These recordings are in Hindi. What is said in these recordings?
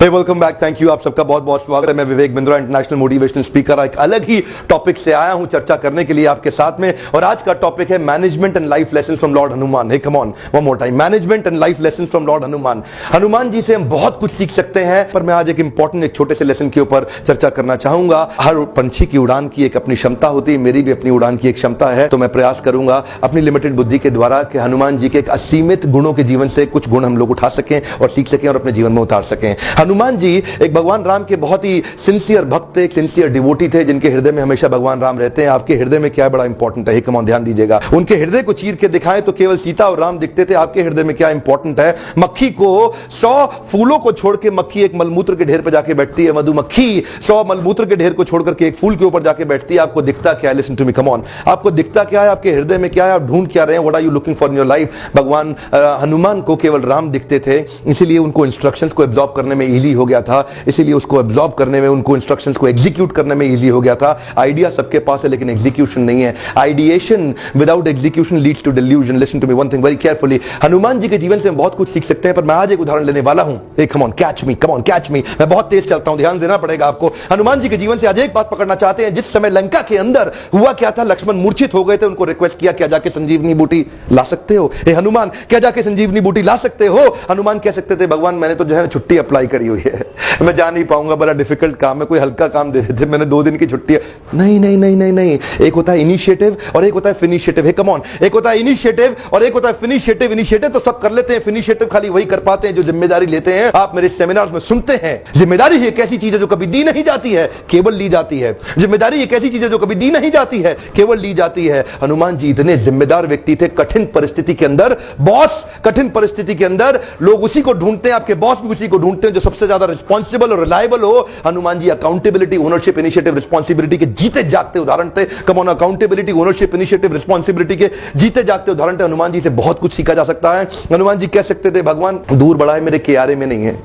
Welcome back, thank you. आप सबका बहुत बहुत स्वागत है। मैं Vivek Bindra, international motivational speaker, एक अलग ही टॉपिक से आया हूं चर्चा करने के लिए आपके साथ में। और आज का टॉपिक है management and life lesson from lord Hanuman. Hey come on, one more time, management and life lesson from lord Hanuman. Hanuman ji से हम बहुत कुछ सीख सकते हैं, पर मैं आज एक इंपॉर्टेंट, एक छोटे से लेसन के ऊपर चर्चा करना चाहूंगा। हर पंछी की उड़ान की एक अपनी क्षमता होती है, मेरी भी अपनी उड़ान की एक क्षमता है। तो मैं प्रयास करूंगा अपनी लिमिटेड बुद्धि के द्वारा कि हनुमान जी के एक असीमित गुणों के जीवन से कुछ गुण हम लोग उठा सकें और सीख सकें और अपने जीवन में उतार सकें। हनुमान जी एक भगवान राम के बहुत ही सिंसियर भक्त थे, एक सिंसियर डिवोटी थे, जिनके हृदय में हमेशा भगवान राम रहते हैं। आपके हृदय में क्या बड़ा इंपॉर्टेंट है, कम ऑन, ध्यान दीजिएगा। उनके हृदय को चीर के दिखाएं तो केवल सीता और राम दिखते थे। आपके हृदय में क्या इंपॉर्टेंट है? मक्खी को 100 फूलों को छोड़ के मक्खी एक मलमूत्र के ढेर पर जाके बैठती है। मधुमक्खी 100 मलमूत्र के ढेर को छोड़कर के एक फूल के ऊपर जाके बैठती है। आपको दिखता क्या है? Listen to me, come on. आपको दिखता क्या है? आपके हृदय में क्या है? आप ढूंढ क्या रहे हैं? What are you looking for in your life? भगवान हनुमान को केवल राम दिखते थे, इसीलिए उनको इंस्ट्रक्शंस को एब्जॉर्ब करने में इजी हो गया था। इसीलिए उसको एब्जॉर्ब करने में, उनको इंस्ट्रक्शंस को एग्जीक्यूट करने में इजी हो गया था। आइडिया सबके पास है, लेकिन एग्जीक्यूशन नहीं है। Ideation without execution leads to delusion. Listen to me one thing very carefully. Hanuman ji के जीवन से हम बहुत कुछ सीख सकते हैं, पर मैं आज एक उदाहरण लेने वाला हूं। Come on, catch me, come on, catch मी। मैं बहुत तेज चलता हूं, ध्यान देना पड़ेगा आपको। हनुमान जी के जीवन से आज एक बात पकड़ना चाहते हैं। जिस समय लंका के अंदर हुआ क्या था, लक्ष्मण मूर्छित हो गए थे। उनको रिक्वेस्ट किया, क्या जाके संजीवनी बूटी ला सकते हो? हे हनुमान, क्या जाके संजीवनी बूटी ला सकते हो? हनुमान कह सकते थे, भगवान मैंने तो जो है छुट्टी अप्लाई करी हुई है, मैं जा नहीं पाऊंगा, बड़ा डिफिकल्ट काम है, कोई हल्का काम दे देते, मैंने 2 दिन की छुट्टी है। नहीं नहीं नहीं नहीं नहीं, एक होता है इनिशिएटिव और एक होता है फिनिशिएटिव। हे कम ऑन, एक होता है इनिशिएटिव और एक होता है फिनिशिएटिव। इनिशिएटिव तो सब कर लेते हैं, फिनिशिएटिव खाली वही कर पाते हैं जो जिम्मेदारी लेते हैं। आप मेरे सेमिनार्स में सुनते हैं, जिम्मेदारी एक ऐसी चीज है जो कभी दी नहीं जाती है, केवल ली जाती है। जिम्मेदारी एक ऐसी चीज है जो कभी दी नहीं जाती है, केवल ली जाती है। हनुमान जी इतने जिम्मेदार व्यक्ति थे। कठिन परिस्थिति के अंदर बॉस, कठिन परिस्थिति के अंदर लोग उसी को ढूंढते हैं, आपके बॉस भी उसी को ढूंढते हैं जो सबसे ज्यादा रिस्पॉन्सिबल और रिलायबल हो। Hanuman ji accountability, ownership, initiative, responsibility के जीते जागते उदाहरण थे। Come on, accountability, ownership, initiative, responsibility के जीते जागते उदाहरण थे। हनुमान जी से बहुत कुछ सीखा जा सकता है। हनुमान जी कह सकते थे, भगवान दूर बड़ा है, मेरे कियारे में नहीं है,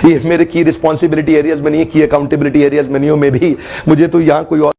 ये मेरे की रिस्पांसिबिलिटी एरियाज में नहीं है, की अकाउंटेबिलिटी एरियाज में नहीं हो। में भी मुझे तो यहां कोई और